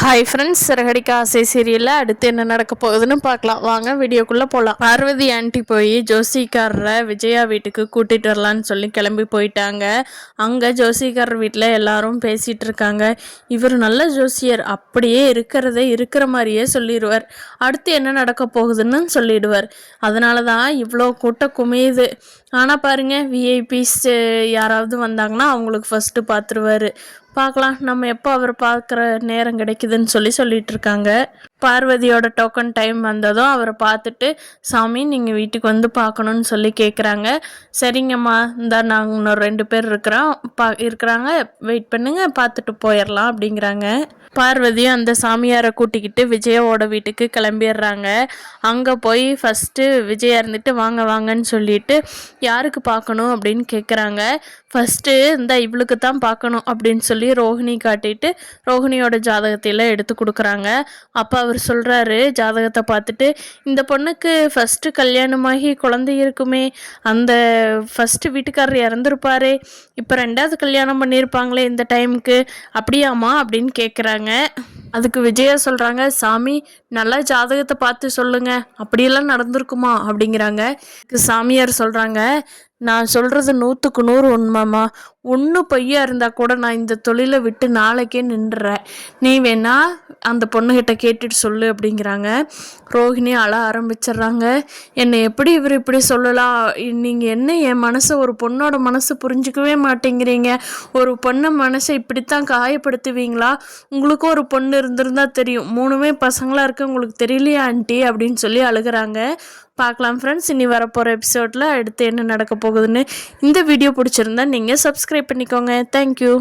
Hi friends, Siragadikka ஆசை சீரியலில் அடுத்து என்ன நடக்க போகுதுன்னு பார்க்கலாம். வாங்க வீடியோக்குள்ளே போகலாம். பார்வதி ஆண்டி போய் ஜோசிக்காரரை விஜயா வீட்டுக்கு கூட்டிகிட்டு வரலான்னு சொல்லி கிளம்பி போயிட்டாங்க. அங்கே ஜோசிக்காரர் வீட்டில் எல்லாரும் பேசிகிட்டு இருக்காங்க. இவர் நல்ல ஜோசியர், அப்படியே இருக்கிற மாதிரியே சொல்லிடுவார். அடுத்து என்ன நடக்க போகுதுன்னு சொல்லிடுவார். அதனால தான் இவ்வளோ கூட்டம் குமியுது. ஆனால் பாருங்கள், விஐபிஸ் யாராவது வந்தாங்கன்னா அவங்களுக்கு ஃபஸ்ட்டு பார்த்துருவார். பார்க்கலாம் நம்ம எப்போ அவர் பார்க்குற நேரம் கிடைக்குதுன்னு சொல்லிட்டு இருக்காங்க. பார்வதியோட டோக்கன் டைம் வந்ததும் அவரை பார்த்துட்டு, சாமி நீங்கள் வீட்டுக்கு வந்து பார்க்கணுன்னு சொல்லி கேட்குறாங்க. சரிங்கம்மா, இந்த நாங்கள் இன்னொரு 2 பேர் இருக்கிறாங்க, வெயிட் பண்ணுங்க, பார்த்துட்டு போயிடலாம் அப்படிங்கிறாங்க. பார்வதியும் அந்த சாமியாரை கூட்டிக்கிட்டு விஜயாவோட வீட்டுக்கு கிளம்பிடுறாங்க. அங்கே போய் ஃபஸ்ட்டு விஜயா இருந்துட்டு வாங்க வாங்கன்னு சொல்லிட்டு யாருக்கு பார்க்கணும் அப்படின்னு கேட்குறாங்க. ஃபஸ்ட்டு இந்த இவளுக்கு தான் பார்க்கணும் அப்படின்னு சொல்லி ரோஹிணி காட்டிட்டு ரோஹிணியோட ஜாதகத்தையெல்லாம் எடுத்து கொடுக்குறாங்க. அப்போ அவர் சொல்கிறாரு, ஜாதகத்தை பார்த்துட்டு, இந்த பொண்ணுக்கு ஃபஸ்ட்டு கல்யாணமாகி குழந்தை இருக்குமே, அந்த ஃபஸ்ட்டு வீட்டுக்காரர் இறந்துருப்பாரே, இப்போ 2வது கல்யாணம் பண்ணியிருப்பாங்களே இந்த டைமுக்கு, அப்படியாம்மா அப்படின்னு கேட்குறாங்க. அதுக்கு விஜயா சொல்கிறாங்க, சாமி நல்லா ஜாதகத்தை பார்த்து சொல்லுங்க, அப்படியெல்லாம் நடந்திருக்குமா அப்படிங்கிறாங்க. சாமியார் சொல்கிறாங்க, நான் சொல்கிறது 100க்கு 100 உண்மைம்மா. ஒன்று பொய்யா இருந்தால் கூட நான் இந்த தொழிலை விட்டு நாளைக்கே நின்றுறேன். நீ வேணா அந்த பொண்ணுகிட்ட கேட்டுட்டு சொல்லு அப்படிங்கிறாங்க. ரோஹிணி அழ ஆரம்பிச்சிடுறாங்க. என்னை எப்படி இவர் இப்படி சொல்லலாம்? நீங்கள் என்ன என் மனசை, ஒரு பொண்ணோட மனசு புரிஞ்சிக்கவே மாட்டேங்கிறீங்க. ஒரு பொண்ணை மனசை இப்படித்தான் காயப்படுத்துவீங்களா? உங்களுக்கும் ஒரு பொண்ணு இருந்திருந்தா தெரியும். 3மே பசங்களாக இருக்க உங்களுக்கு தெரியலையா ஆண்டி அப்படின்னு சொல்லி அழுகிறாங்க. பார்க்கலாம் ஃப்ரெண்ட்ஸ், இனி வரப்போகிற எபிசோடில் அடுத்து என்ன நடக்க போகுதுன்னு. இந்த வீடியோ பிடிச்சிருந்தா நீங்கள் சப்ஸ்கிரைப் பண்ணிக்கோங்க. தேங்க்யூ.